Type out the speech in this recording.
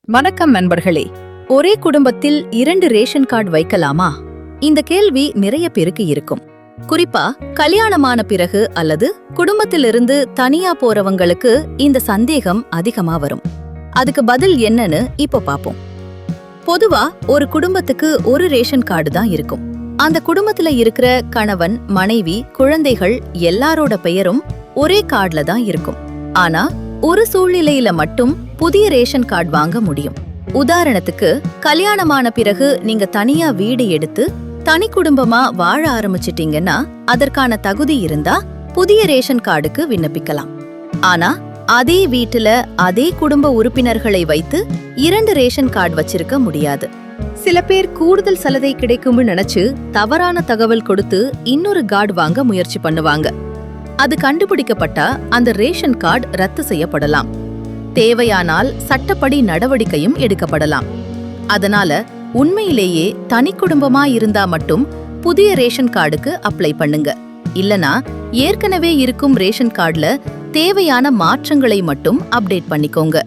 வணக்கம் நண்பர்களே. ஒரே குடும்பத்தில் 2 ரேஷன் கார்டு வைக்கலாமா? இந்த கேள்வி நிறைய பேருக்கு இருக்கும். குறிப்பா கல்யாணமான பிறகு அல்லது குடும்பத்திலிருந்து தனியா போறவங்களுக்கு இந்த சந்தேகம் அதிகமா வரும். அதுக்கு பதில் என்னன்னு இப்போ பாப்போம். பொதுவா ஒரு குடும்பத்துக்கு ஒரு ரேஷன் கார்டு தான் இருக்கும். அந்த குடும்பத்துல இருக்கிற கணவன், மனைவி, குழந்தைகள் எல்லாரோட பெயரும் ஒரே கார்டுல தான் இருக்கும். ஆனா ஒரு சூழ்நிலையில மட்டும் புதிய ரேஷன் கார்டு வாங்க முடியும். உதாரணத்துக்கு, கல்யாணமான பிறகு நீங்க தனியா வீடு எடுத்து தனி குடும்பமா வாழ ஆரம்பிச்சிட்டீங்கன்னா அதற்கான தகுதி இருந்தா புதிய ரேஷன் கார்டுக்கு விண்ணப்பிக்கலாம். ஆனா அதே வீட்டுல அதே குடும்ப உறுப்பினர்களை வைத்து 2 ரேஷன் கார்டு வச்சிருக்க முடியாது. சில பேர் கூடுதல் சலுகை கிடைக்கும்னு நினைச்சு தவறான தகவல் கொடுத்து இன்னொரு கார்டு வாங்க முயற்சி பண்ணுவாங்க. அது கண்டுபிடிக்கப்பட்டா அந்த ரேஷன் கார்டு ரத்து செய்யப்படலாம். தேவையானால் சட்டப்படி நடவடிக்கையும் எடுக்கப்படலாம். அதனால உண்மையிலேயே தனி குடும்பமா இருந்தா மட்டும் புதிய ரேஷன் கார்டுக்கு அப்ளை பண்ணுங்க. இல்லனா ஏற்கனவே இருக்கும் ரேஷன் கார்டுல தேவையான மாற்றங்களை மட்டும் அப்டேட் பண்ணிக்கோங்க.